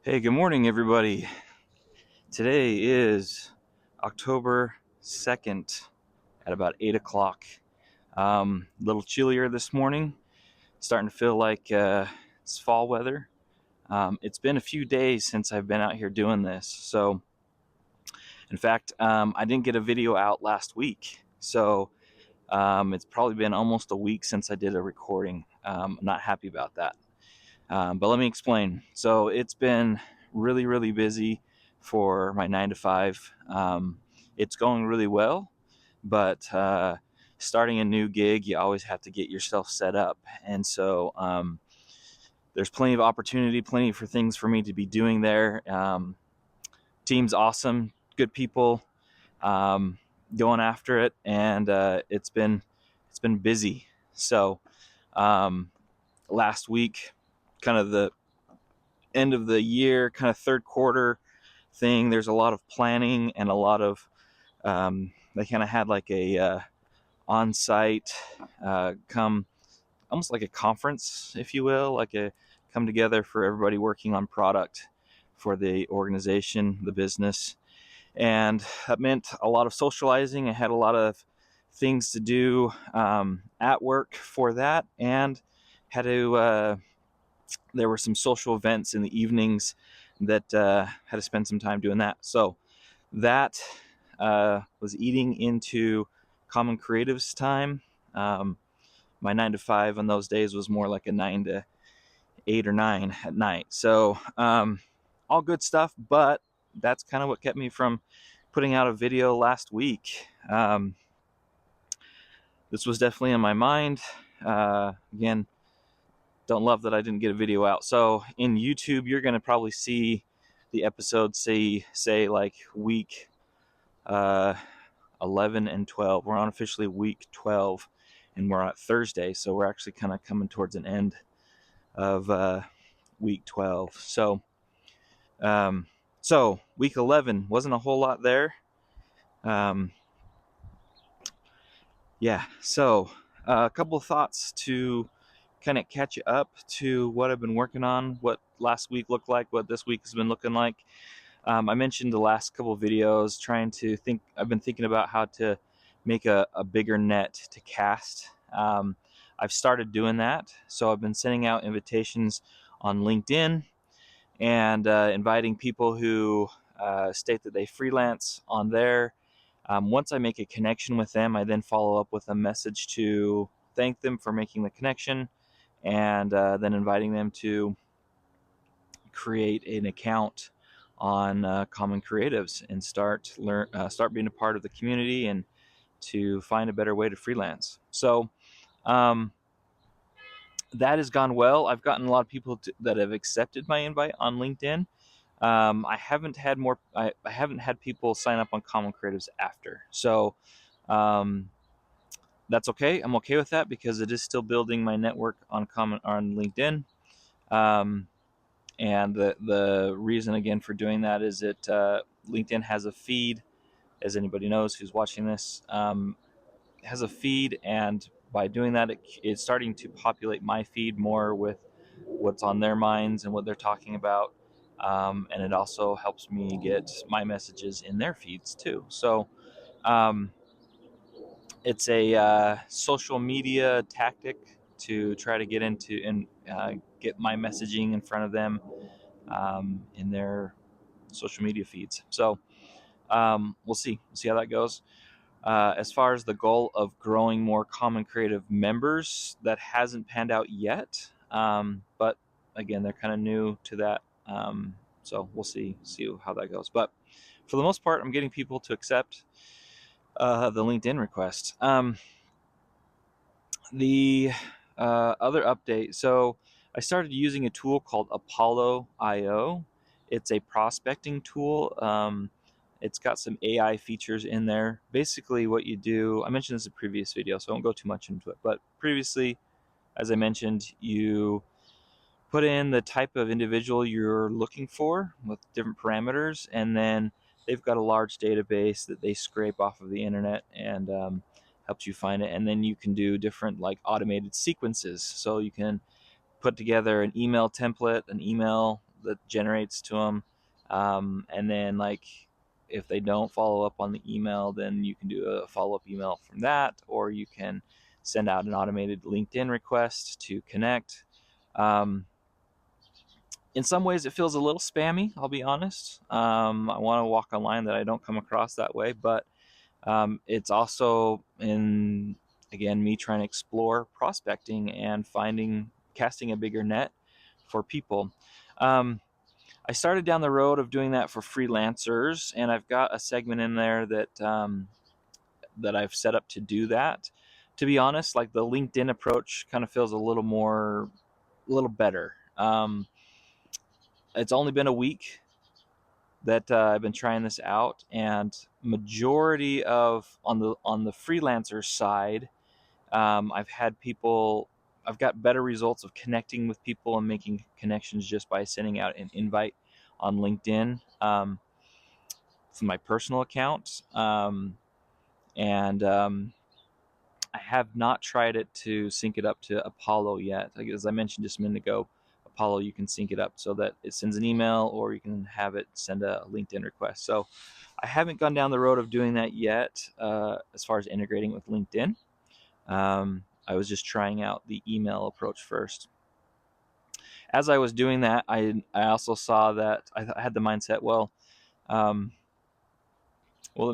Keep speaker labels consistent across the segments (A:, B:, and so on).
A: Hey, good morning, everybody. Today is October 2nd at about 8 o'clock. A little chillier this morning, starting to feel like it's fall weather. It's been a few days since I've been out here doing this. So, in fact, I didn't get a video out last week. So, it's probably been almost a week since I did a recording. I'm not happy about that. But let me explain. So it's been really, really busy for my 9 to 5. It's going really well, but starting a new gig, you always have to get yourself set up. And so there's plenty of opportunity, plenty for things for me to be doing there. Team's awesome, good people, going after it, and it's been busy. So last week, kind of the end of the year, kind of third quarter thing. There's a lot of planning and a lot of they kind of had like a on-site come almost like a conference, if you will, like a come together for everybody working on product for the organization, the business, and that meant a lot of socializing. I had a lot of things to do at work for that, and had to there were some social events in the evenings that had to spend some time doing that. So that was eating into Common Creative's time. My 9 to 5 on those days was more like a 9 to 8 or 9 at night. So all good stuff, but that's kind of what kept me from putting out a video last week. This was definitely in my mind. Again, don't love that I didn't get a video out. So in YouTube, you're going to probably see the episode say like week uh, 11 and 12. We're on officially week 12, and we're on Thursday, so we're actually kind of coming towards an end of week 12. Um, so week 11 wasn't a whole lot there. Yeah, so a couple of thoughts to kind of catch you up to what I've been working on, what last week looked like, what this week has been looking like. I mentioned the last couple of videos trying to think. I've been thinking about how to make a bigger net to cast. I've started doing that, so I've been sending out invitations on LinkedIn and inviting people who state that they freelance on there. Once I make a connection with them, I then follow up with a message to thank them for making the connection, and then inviting them to create an account on Common Creatives and start being a part of the community and to find a better way to freelance. So um, that has gone well. I've gotten a lot of people that have accepted my invite on LinkedIn. I haven't had more. I haven't had people sign up on Common Creatives after. So um, that's okay. I'm okay with that because it is still building my network on LinkedIn. Um, and the reason again for doing that is that LinkedIn has a feed, as anybody knows who's watching this, has a feed, and by doing that, it's starting to populate my feed more with what's on their minds and what they're talking about. And it also helps me get my messages in their feeds too. So um, it's a social media tactic to try to get into and get my messaging in front of them in their social media feeds. So we'll see. We'll see how that goes. As far as the goal of growing more Common Creative members, that hasn't panned out yet. But again, they're kind of new to that. So we'll see how that goes. But for the most part, I'm getting people to accept the LinkedIn request. The other update. So I started using a tool called Apollo IO. It's a prospecting tool. It's got some AI features in there. Basically, what you do, I mentioned this in a previous video, so I won't go too much into it. But previously, as I mentioned, you put in the type of individual you're looking for with different parameters, and then they've got a large database that they scrape off of the internet and helps you find it. And then you can do different like automated sequences. So you can put together an email template, an email that generates to them. And then like if they don't follow up on the email, then you can do a follow-up email from that, or you can send out an automated LinkedIn request to connect. In some ways it feels a little spammy, I'll be honest. I want to walk a line that I don't come across that way, but it's also in, again, me trying to explore prospecting and casting a bigger net for people. I started down the road of doing that for freelancers, and I've got a segment in there that I've set up to do that. To be honest, like the LinkedIn approach kind of feels a little better. It's only been a week that I've been trying this out, and majority of on the freelancer side, I've got better results of connecting with people and making connections just by sending out an invite on LinkedIn from my personal account, and I have not tried it to sync it up to Apollo yet. Like, as I mentioned just a minute ago, Apollo, you can sync it up so that it sends an email, or you can have it send a LinkedIn request. So I haven't gone down the road of doing that yet as far as integrating with LinkedIn. I was just trying out the email approach first. As I was doing that, I also saw that I had the mindset, well, let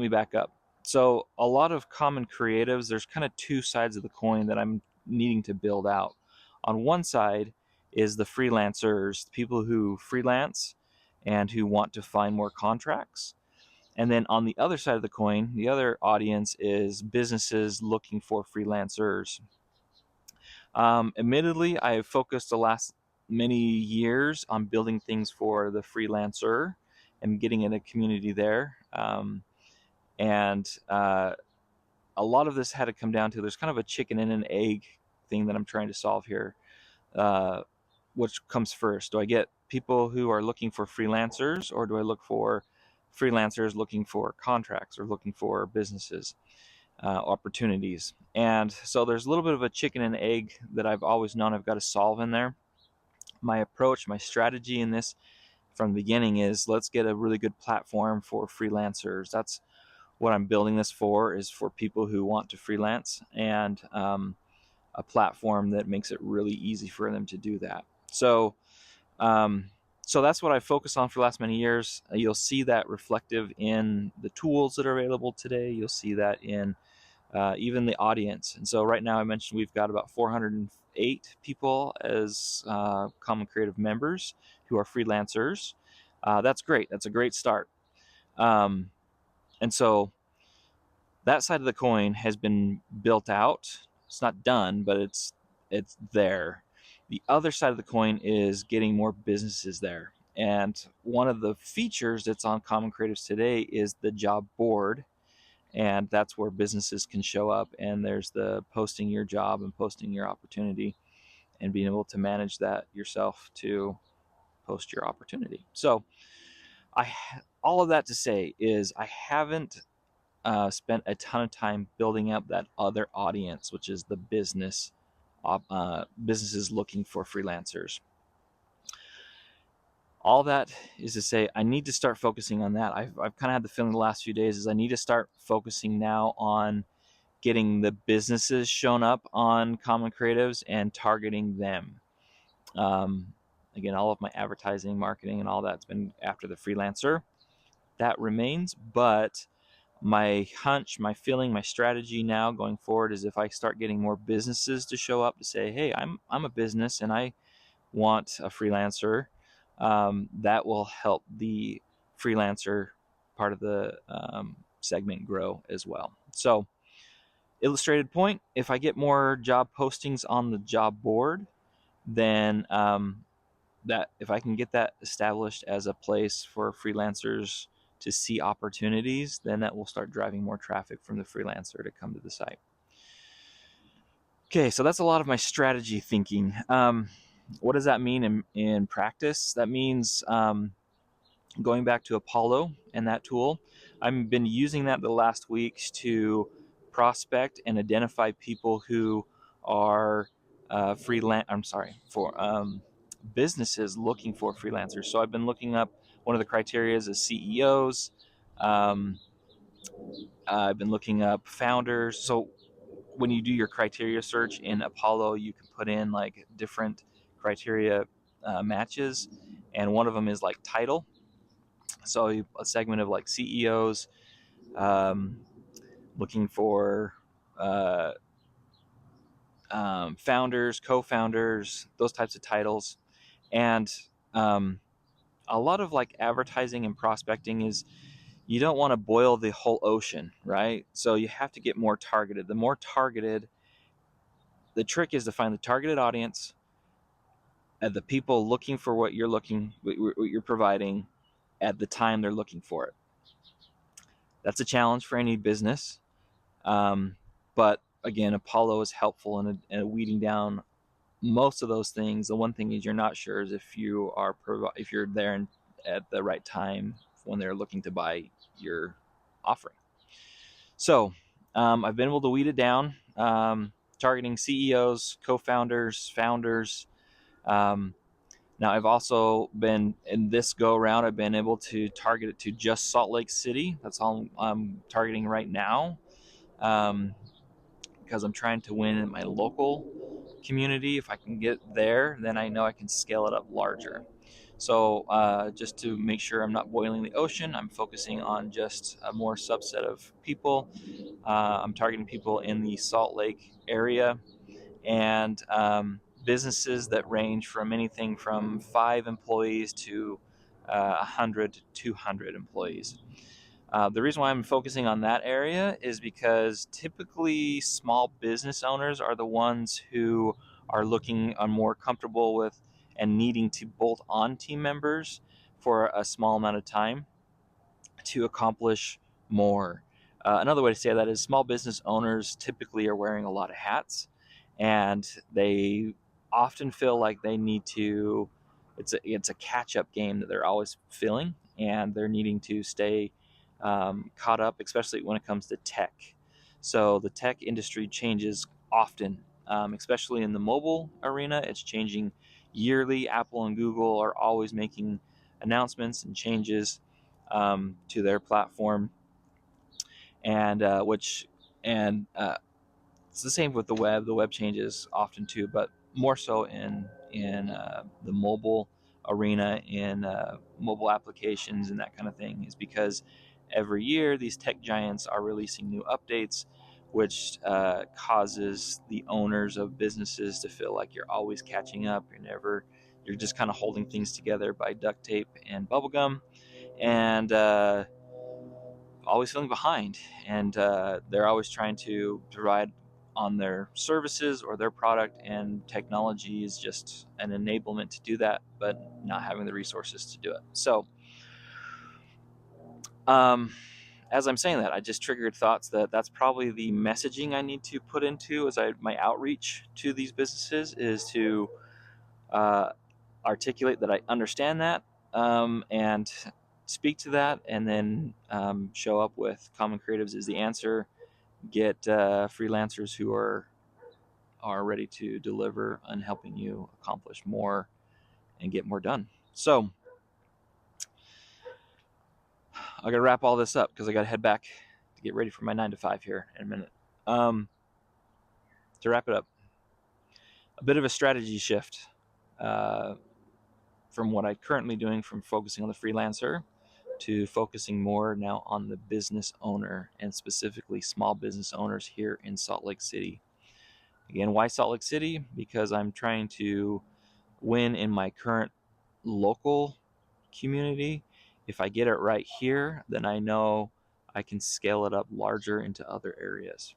A: me back up. So a lot of common creatives, there's kind of two sides of the coin that I'm needing to build out. On one side is the freelancers, people who freelance and who want to find more contracts. And then on the other side of the coin, the other audience is businesses looking for freelancers. Admittedly, I've focused the last many years on building things for the freelancer and getting in a community there. And a lot of this had to come down to, there's kind of a chicken and an egg thing that I'm trying to solve here. Which comes first? Do I get people who are looking for freelancers, or do I look for freelancers looking for contracts or looking for businesses opportunities? And so there's a little bit of a chicken and egg that I've always known I've got to solve in there. My approach, my strategy in this from the beginning is, let's get a really good platform for freelancers. That's what I'm building this for, is for people who want to freelance, and a platform that makes it really easy for them to do that. So that's what I focused on for the last many years. You'll see that reflective in the tools that are available today. You'll see that in even the audience. And so right now, I mentioned we've got about 408 people as Common Creative members who are freelancers. That's great. That's a great start. And so that side of the coin has been built out. It's not done, but it's there. The other side of the coin is getting more businesses there. And one of the features that's on Common Creatives today is the job board. And that's where businesses can show up, and there's the posting your job and posting your opportunity, and being able to manage that yourself to post your opportunity. So all of that to say is, I haven't spent a ton of time building up that other audience, which is the businesses looking for freelancers. All that is to say, I need to start focusing on that. I've kind of had the feeling the last few days is I need to start focusing now on getting the businesses shown up on Common Creatives and targeting them. Again, all of my advertising, marketing, and all that's been after the freelancer. That remains, but my hunch, my feeling, my strategy now going forward is, if I start getting more businesses to show up to say, hey, I'm a business and I want a freelancer, that will help the freelancer part of the segment grow as well. So, illustrated point, if I get more job postings on the job board, then that if I can get that established as a place for freelancers to see opportunities, then that will start driving more traffic from the freelancer to come to the site. Okay, so that's a lot of my strategy thinking. What does that mean in practice? That means going back to Apollo and that tool. I've been using that the last weeks to prospect and identify people who are businesses looking for freelancers. So I've been looking up, one of the criteria is CEOs. Um, I've been looking up founders. So when you do your criteria search in Apollo, you can put in like different criteria matches, and one of them is like title. So a segment of like CEOs, um, looking for uh, founders, co-founders, those types of titles, and um, a lot of like advertising and prospecting is, you don't want to boil the whole ocean, right? So you have to get more targeted. The more targeted, the trick is to find the targeted audience and the people looking for what you're providing at the time they're looking for it. That's a challenge for any business, but again, Apollo is helpful in weeding down most of those things. The one thing is you're not sure is if you're there at the right time when they're looking to buy your offering. So I've been able to weed it down, targeting CEOs, co-founders, founders. Um, Now I've also been, in this go around, I've been able to target it to just Salt Lake City. That's all I'm targeting right now, because I'm trying to win in my local community. If I can get there, then I know I can scale it up larger. So just to make sure I'm not boiling the ocean, I'm focusing on just a more subset of people. I'm targeting people in the Salt Lake area, and businesses that range from anything from 5 employees to 100 to 200 employees. The reason why I'm focusing on that area is because typically small business owners are the ones who are more comfortable with and needing to bolt on team members for a small amount of time to accomplish more. Another way to say that is small business owners typically are wearing a lot of hats, and they often feel like they need to. It's a catch up game that they're always feeling, and they're needing to stay caught up, especially when it comes to tech. So the tech industry changes often, especially in the mobile arena. It's changing yearly. Apple and Google are always making announcements and changes to their platform, and which and it's the same with the web. The web changes often too, but more so in the mobile arena, in mobile applications and that kind of thing, is because every year these tech giants are releasing new updates, which causes the owners of businesses to feel like you're always catching up. You're just kind of holding things together by duct tape and bubblegum, and always feeling behind, and they're always trying to provide on their services or their product, and technology is just an enablement to do that, but not having the resources to do it. So as I'm saying that, I just triggered thoughts that that's probably the messaging I need to put into my outreach to these businesses, is to uh, articulate that I understand that, and speak to that, and then show up with Common Creatives is the answer. Get freelancers who are ready to deliver and helping you accomplish more and get more done. So I got to wrap all this up because I got to head back to get ready for my 9 to 5 here in a minute. To wrap it up, a bit of a strategy shift from what I'm currently doing, from focusing on the freelancer to focusing more now on the business owner, and specifically small business owners here in Salt Lake City. Again, why Salt Lake City? Because I'm trying to win in my current local community. If I get it right here, then I know I can scale it up larger into other areas.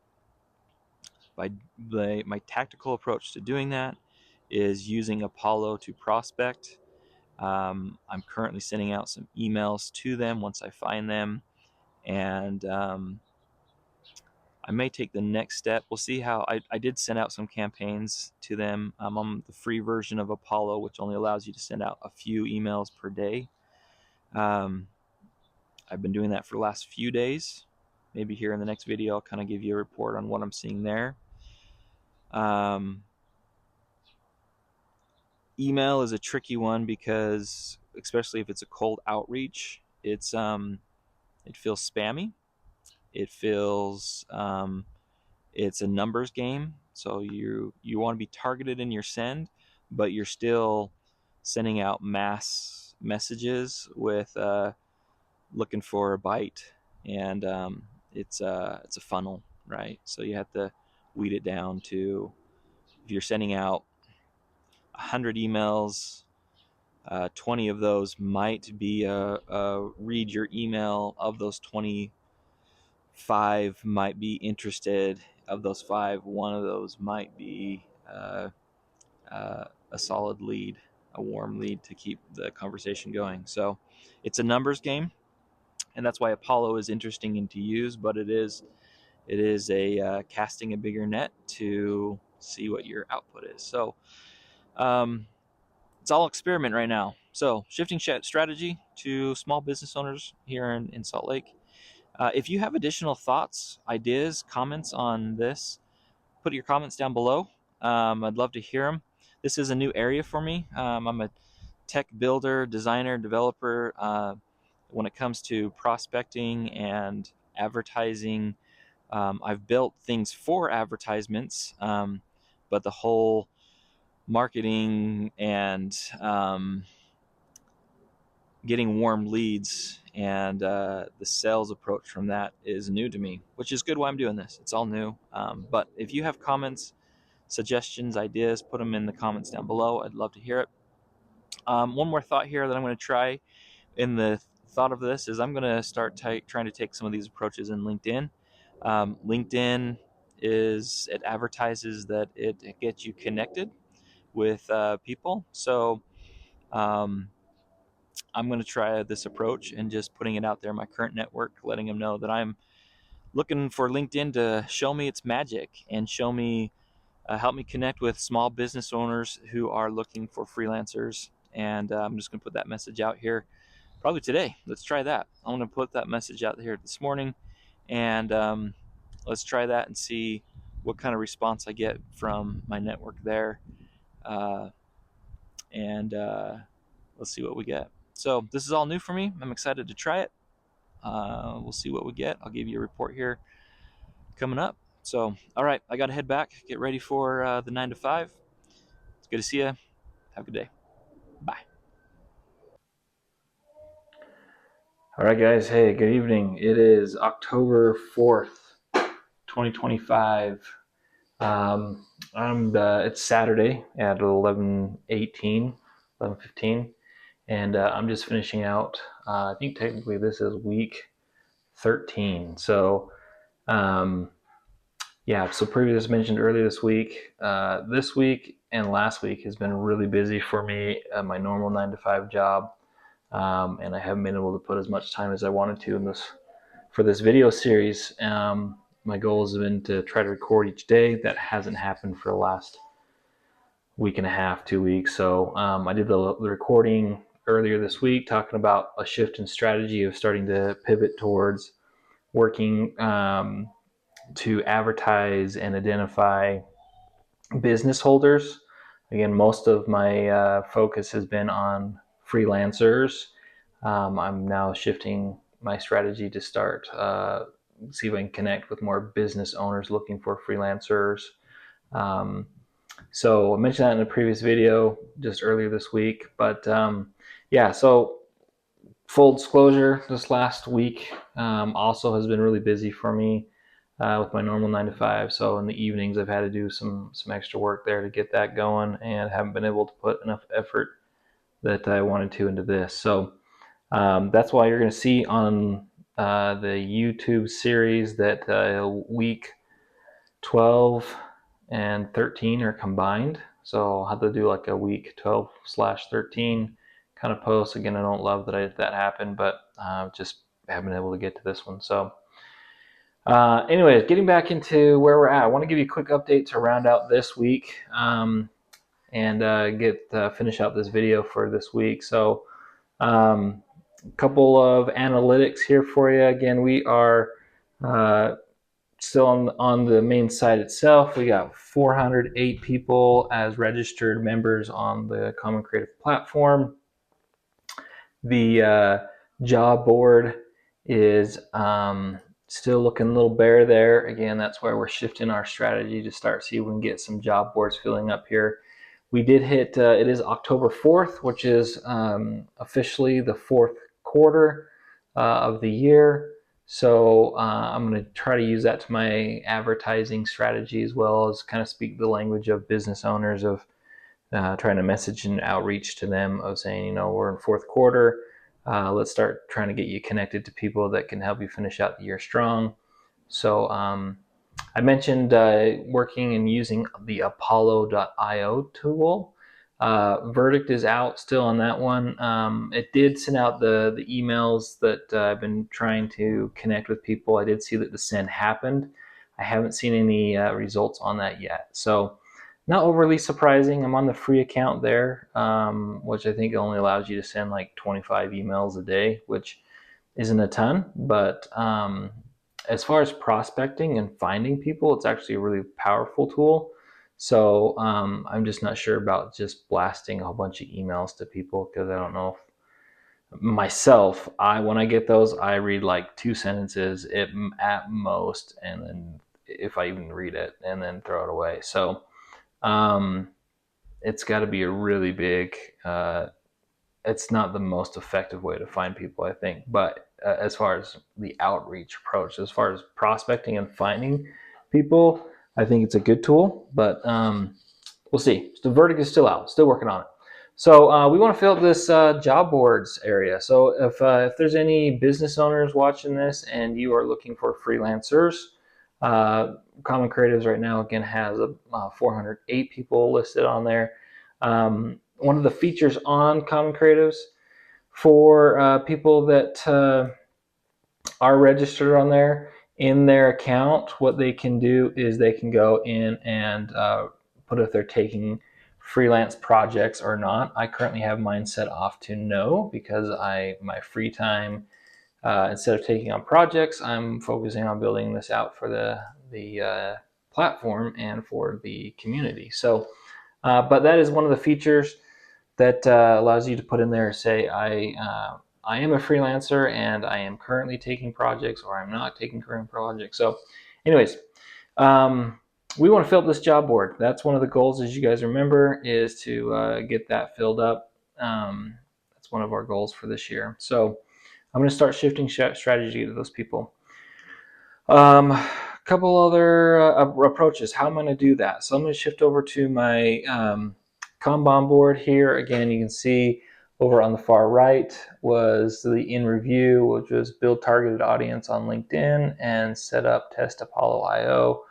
A: My tactical approach to doing that is using Apollo to prospect. I'm currently sending out some emails to them once I find them, and I may take the next step. We'll see how. I did send out some campaigns to them. I'm on the free version of Apollo, which only allows you to send out a few emails per day. I've been doing that for the last few days. Maybe here in the next video, I'll kind of give you a report on what I'm seeing there. Email is a tricky one because, especially if it's a cold outreach, it feels spammy. It feels it's a numbers game, so you want to be targeted in your send, but you're still sending out mass messages with looking for a bite, and it's a funnel, right? So you have to weed it down to, if you're sending out 100 emails, 20 of those might be read your email. Of those 20, 5 might be interested. Of those 5, one of those might be a solid lead, a warm lead to keep the conversation going. So it's a numbers game, and that's why Apollo is interesting and to use, but it is a casting a bigger net to see what your output is. So it's all experiment right now. So shifting strategy to small business owners here in Salt Lake. If you have additional thoughts, ideas, comments on this, put your comments down below. I'd love to hear them. This is a new area for me. I'm a tech builder, designer, developer. When it comes to prospecting and advertising, I've built things for advertisements, but the whole marketing and getting warm leads and the sales approach from that is new to me, which is good why I'm doing this. It's all new. But if you have comments, suggestions, ideas, put them in the comments down below. I'd love to hear it. One more thought here that I'm going to try in the thought of this is I'm going to start trying to take some of these approaches in LinkedIn. LinkedIn it advertises that it gets you connected with people. So I'm going to try this approach and just putting it out there in my current network, letting them know that I'm looking for LinkedIn to show me its magic and help me connect with small business owners who are looking for freelancers. And I'm just going to put that message out here probably today. Let's try that. I'm going to put that message out here this morning, and let's try that and see what kind of response I get from my network there. And let's see what we get. So this is all new for me. I'm excited to try it. We'll see what we get. I'll give you a report here coming up. So, all right, I got to head back, get ready for the 9 to 5. It's good to see you. Have a good day. Bye. All right, guys. Hey, good evening. It is October 4th, 2025. It's Saturday at 11:18, 11:15, and I'm just finishing out. I think technically this is week 13. So, yeah. So, previous mentioned earlier this week and last week has been really busy for me. My normal 9 to 5 job, and I haven't been able to put as much time as I wanted to for this video series. My goal has been to try to record each day. That hasn't happened for the last week and a half, 2 weeks. So I did the recording earlier this week, talking about a shift in strategy of starting to pivot towards working to advertise and identify business holders. Again, most of my focus has been on freelancers. I'm now shifting my strategy to start see if I can connect with more business owners looking for freelancers. So I mentioned that in a previous video just earlier this week. But yeah, so full disclosure, this last week also has been really busy for me with my normal 9 to 5. So in the evenings, I've had to do some extra work there to get that going, and haven't been able to put enough effort that I wanted to into this. So that's why you're going to see on the YouTube series that week 12 and 13 are combined. So I'll have to do like a week 12/13 kind of post. Again, I don't love that happened, but just haven't been able to get to this one. So anyways, getting back into where we're at, I want to give you a quick update to round out this week and finish out this video for this week. So a couple of analytics here for you. Again, we are
B: still on the main site itself, we got 408 people as registered members on the Common Creative platform. The job board is still looking a little bare there. Again, that's why we're shifting our strategy to start see if we can get some job boards filling up here. We did hit, it is October 4th, which is officially the fourth quarter of the year. So I'm going to try to use that to my advertising strategy, as well as kind of speak the language of business owners, of trying to message and outreach to them of saying, we're in fourth quarter. Let's start trying to get you connected to people that can help you finish out the year strong. So I mentioned working and using the Apollo.io tool. Verdict is out still on that one. It did send out the emails that I've been trying to connect with people. I did see that the send happened. I haven't seen any results on that yet. So not overly surprising. I'm on the free account there, which I think only allows you to send like 25 emails a day, which isn't a ton. But as far as prospecting and finding people, it's actually a really powerful tool. So I'm just not sure about just blasting a whole bunch of emails to people, because I don't know if myself, when I get those, I read like 2 sentences at most, and then if I even read it, and then throw it away. So it's got to be a really big, it's not the most effective way to find people, I think. But as far as the outreach approach, as far as prospecting and finding people, I think it's a good tool. But we'll see. The verdict is still out, still working on it. So we want to fill up this job boards area. So if there's any business owners watching this and you are looking for freelancers, Common Creatives right now again has 408 people listed on there. One of the features on Common Creatives for people that are registered on there, in their account, what they can do is they can go in and put if they're taking freelance projects or not. I currently have mine set off to no, because my free time, instead of taking on projects, I'm focusing on building this out for the platform and for the community. So, but that is one of the features that allows you to put in there, say, I am a freelancer and I am currently taking projects, or I'm not taking current projects. So anyways, we want to fill up this job board. That's one of the goals, as you guys remember, is to get that filled up. That's one of our goals for this year. So I'm going to start shifting strategy to those people. A couple other approaches. How am I going to do that? So I'm going to shift over to my Kanban board here. Again, you can see over on the far right was the in review, which was build targeted audience on LinkedIn and set up test Apollo.io.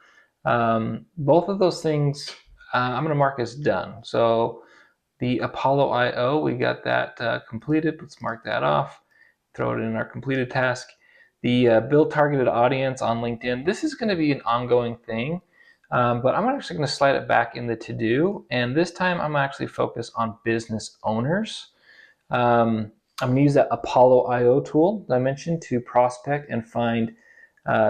B: Both of those things I'm going to mark as done. So the Apollo.io, we got that completed. Let's mark that off, throw it in our completed task. The build targeted audience on LinkedIn, this is going to be an ongoing thing. But I'm actually going to slide it back in the to-do, and this time I'm actually focused on business owners. I'm going to use that Apollo.io tool that I mentioned to prospect and find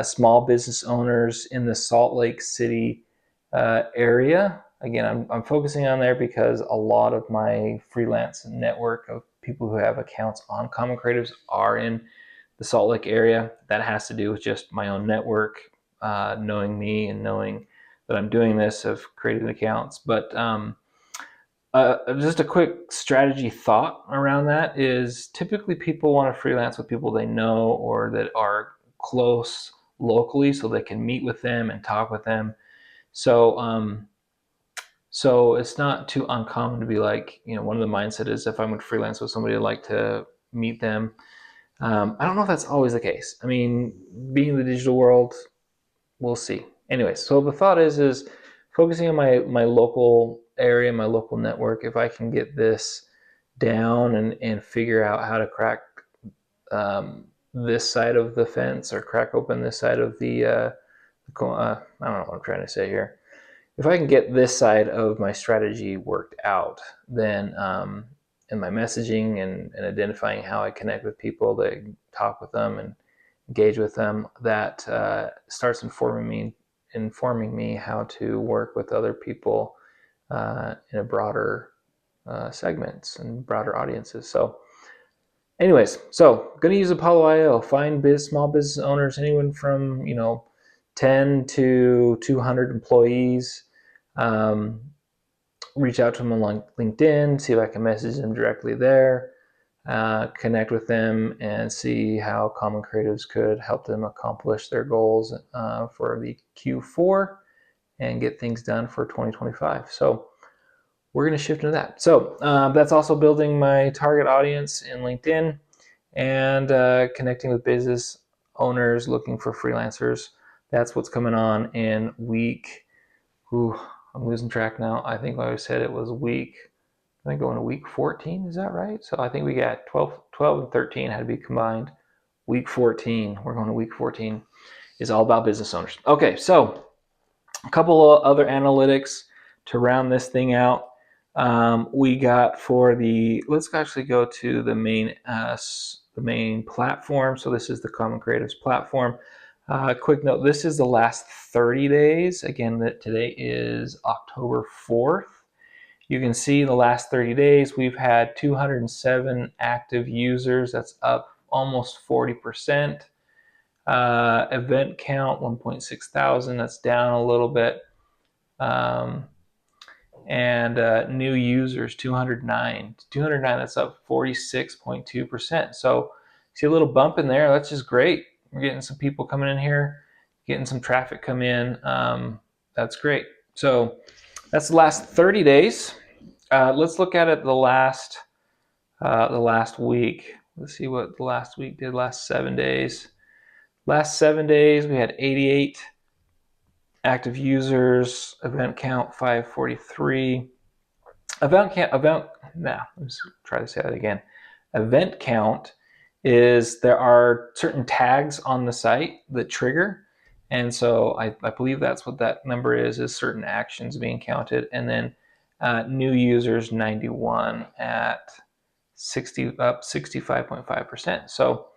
B: small business owners in the Salt Lake City area. Again, I'm focusing on there because a lot of my freelance network of people who have accounts on Common Creatives are in the Salt Lake area. That has to do with just my own network, knowing me and knowing that I'm doing this, of creating accounts. But just a quick strategy thought around that is, typically people want to freelance with people they know or that are close locally, so they can meet with them and talk with them. So so it's not too uncommon to be like, one of the mindset is, if I'm going to freelance with somebody, I'd like to meet them. I don't know if that's always the case. I mean, being in the digital world, we'll see. Anyway, so the thought is focusing on my local area, my local network. If I can get this down and figure out how to crack this side of the fence, or crack open this side of the I don't know what I'm trying to say here. If I can get this side of my strategy worked out, then in my messaging and identifying how I connect with people, to talk with them and engage with them, that starts informing me how to work with other people in a broader segments and broader audiences. So anyways, so going to use Apollo IO, find small business owners, anyone from 10 to 200 employees. Reach out to them on LinkedIn, see if I can message them directly there, connect with them, and see how Common Creatives could help them accomplish their goals for the Q4 and get things done for 2025. So we're going to shift into that. So that's also building my target audience in LinkedIn and connecting with business owners looking for freelancers. That's what's coming on in week. I'm losing track now. I think I said it was I think going to week 14. Is that right? So I think we got 12 and 13 had to be combined. Week 14. We're going to week 14. Is all about business owners. Okay, so a couple of other analytics to round this thing out. We got let's actually go to the main platform. So this is the Common Creatives platform. Quick note, this is the last 30 days. Again, today is October 4th. You can see the last 30 days, we've had 207 active users. That's up almost 40%. Event count, 1.6 thousand. That's down a little bit. And new users, 209. 209, that's up 46.2%. So see a little bump in there. That's just great. We're getting some people coming in here, getting some traffic come in. That's great. So that's the last 30 days. Let's look at it the last week. Let's see what the last week did. Last 7 days. Last 7 days, we had 88 active users. Event count 543. Let's try to say that again. Event count is there are certain tags on the site that trigger, and so I believe that's what that number is certain actions being counted. And then new users 91 at 65.5%. So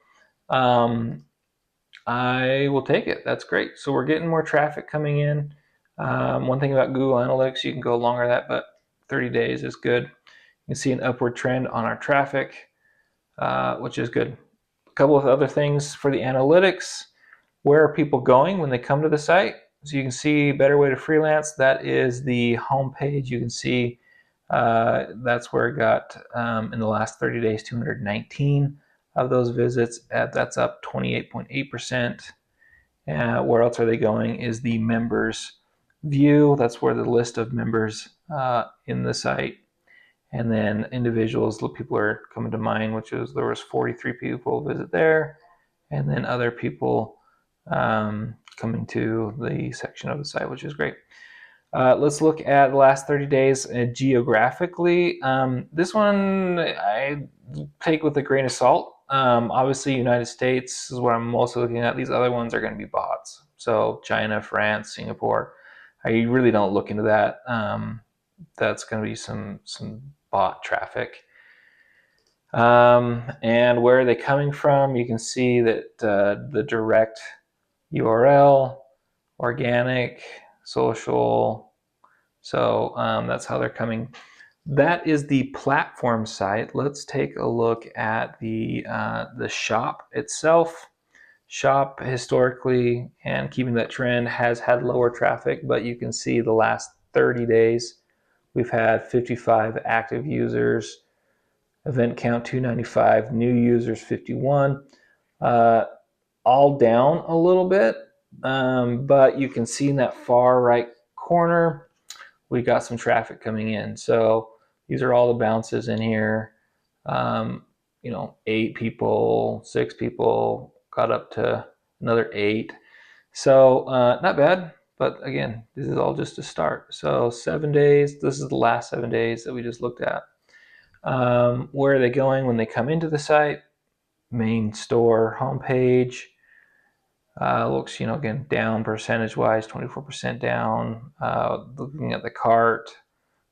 B: I will take it. That's great. So we're getting more traffic coming in. One thing about Google Analytics, you can go longer than that, but 30 days is good. You can see an upward trend on our traffic, which is good. A couple of other things for the analytics. Where are people going when they come to the site? So you can see Better Way to Freelance. That is the home page. You can see that's where it got in the last 30 days, 219 of those visits. That's up 28.8%. Where else are they going is the members view. That's where the list of members in the site, and then individuals, people are coming to mind, there was 43 people visit there, and then other people coming to the section of the site, which is great. Let's look at the last 30 days geographically. This one I take with a grain of salt. Obviously, United States is what I'm mostly looking at. These other ones are going to be bots. So China, France, Singapore. I really don't look into that. That's going to be some bot traffic. And where are they coming from? You can see that the direct URL, organic, social. So that's how they're coming. That is the platform site. Let's take a look at the shop itself. Shop historically, and keeping that trend, has had lower traffic, but you can see the last 30 days we've had 55 active users, event count 295, new users 51, all down a little bit, but you can see in that far right corner we got some traffic coming in. So these are all the bounces in here. 8 people, 6 people, got up to another 8. So not bad, but again, this is all just a start. So 7 days, this is the last 7 days that we just looked at. Where are they going when they come into the site? Main store homepage. Looks, again, down percentage-wise, 24% down. Looking at the cart,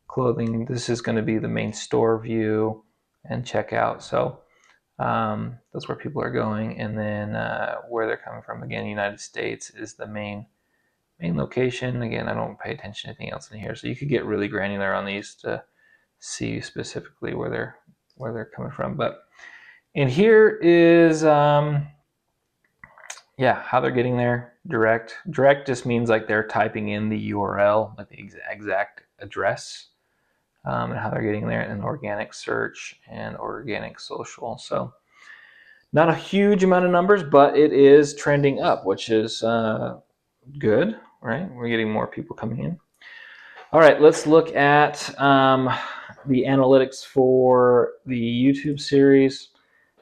B: clothing, this is going to be the main store view and checkout. So That's where people are going. And then where they're coming from, again, United States is the main location. Again, I don't pay attention to anything else in here. So you could get really granular on these to see specifically where they're coming from. But and here is how they're getting there. Direct just means like they're typing in the URL, like the exact address, and how they're getting there, and organic search and organic social. So not a huge amount of numbers, but it is trending up, which is good, right? We're getting more people coming in. All right, let's look at the analytics for the YouTube series,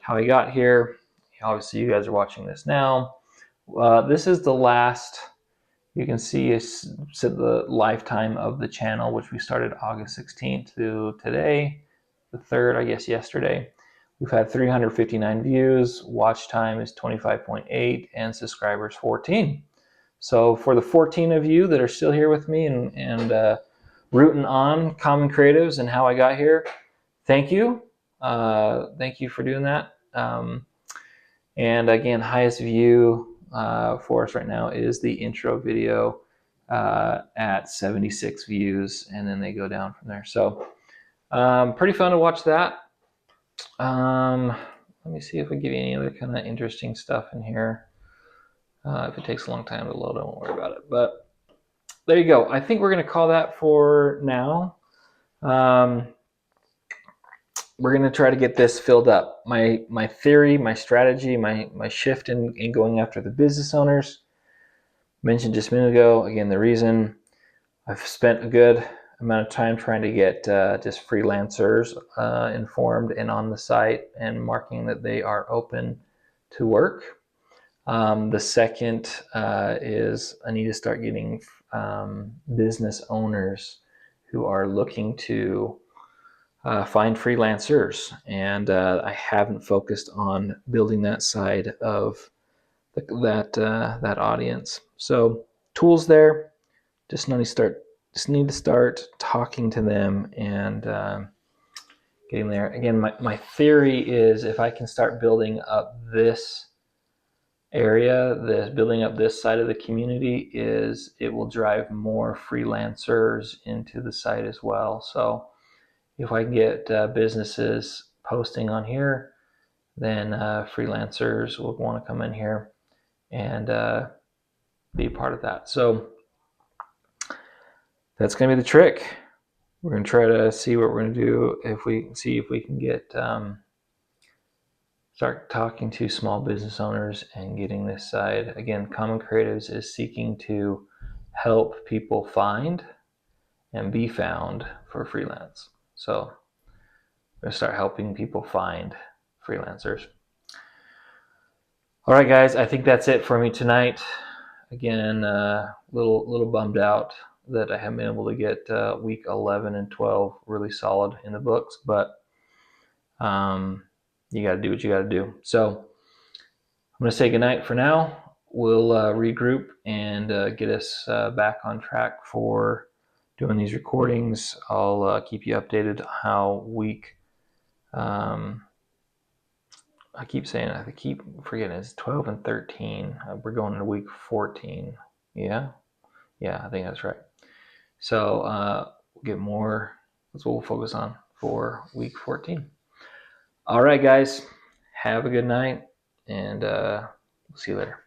B: how I got here. Obviously, you guys are watching this now. This is the last, you can see the lifetime of the channel, which we started August 16th to today, the 3rd, I guess yesterday. We've had 359 views, watch time is 25.8, and subscribers 14. So for the 14 of you that are still here with me and rooting on Common Creatives and how I got here, thank you. Thank you for doing that. And again, highest view for us right now is the intro video at 76 views, and then they go down from there. So pretty fun to watch that. Let me see if we give you any other kind of interesting stuff in here. If it takes a long time to load, I won't worry about it. But there you go. I think we're going to call that for now. We're going to try to get this filled up. My theory, my strategy, my shift in going after the business owners, mentioned just a minute ago. Again, the reason I've spent a good amount of time trying to get just freelancers informed and on the site and marking that they are open to work. The second is I need to start getting business owners who are looking to find freelancers, and I haven't focused on building that side of that audience. So tools there, just need to start talking to them and getting there. Again, my theory is if I can start building up this area, building up this side of the community, is it will drive more freelancers into the site as well. So if I can get businesses posting on here, then freelancers will want to come in here and be a part of that. So that's going to be the trick. We're going to try to see what we're going to do if we can get start talking to small business owners and getting this side. Again, Common Creatives is seeking to help people find and be found for freelance. So we're going to start helping people find freelancers. All right, guys, I think that's it for me tonight. Again, little bummed out that I haven't been able to get week 11 and 12 really solid in the books, but you got to do what you got to do. So I'm going to say goodnight for now. We'll regroup and get us back on track for doing these recordings. I'll keep you updated how week. I keep saying, I keep forgetting, it's 12 and 13. We're going into week 14. Yeah, I think that's right. So we'll get more. That's what we'll focus on for week 14. All right, guys, have a good night, and we'll see you later.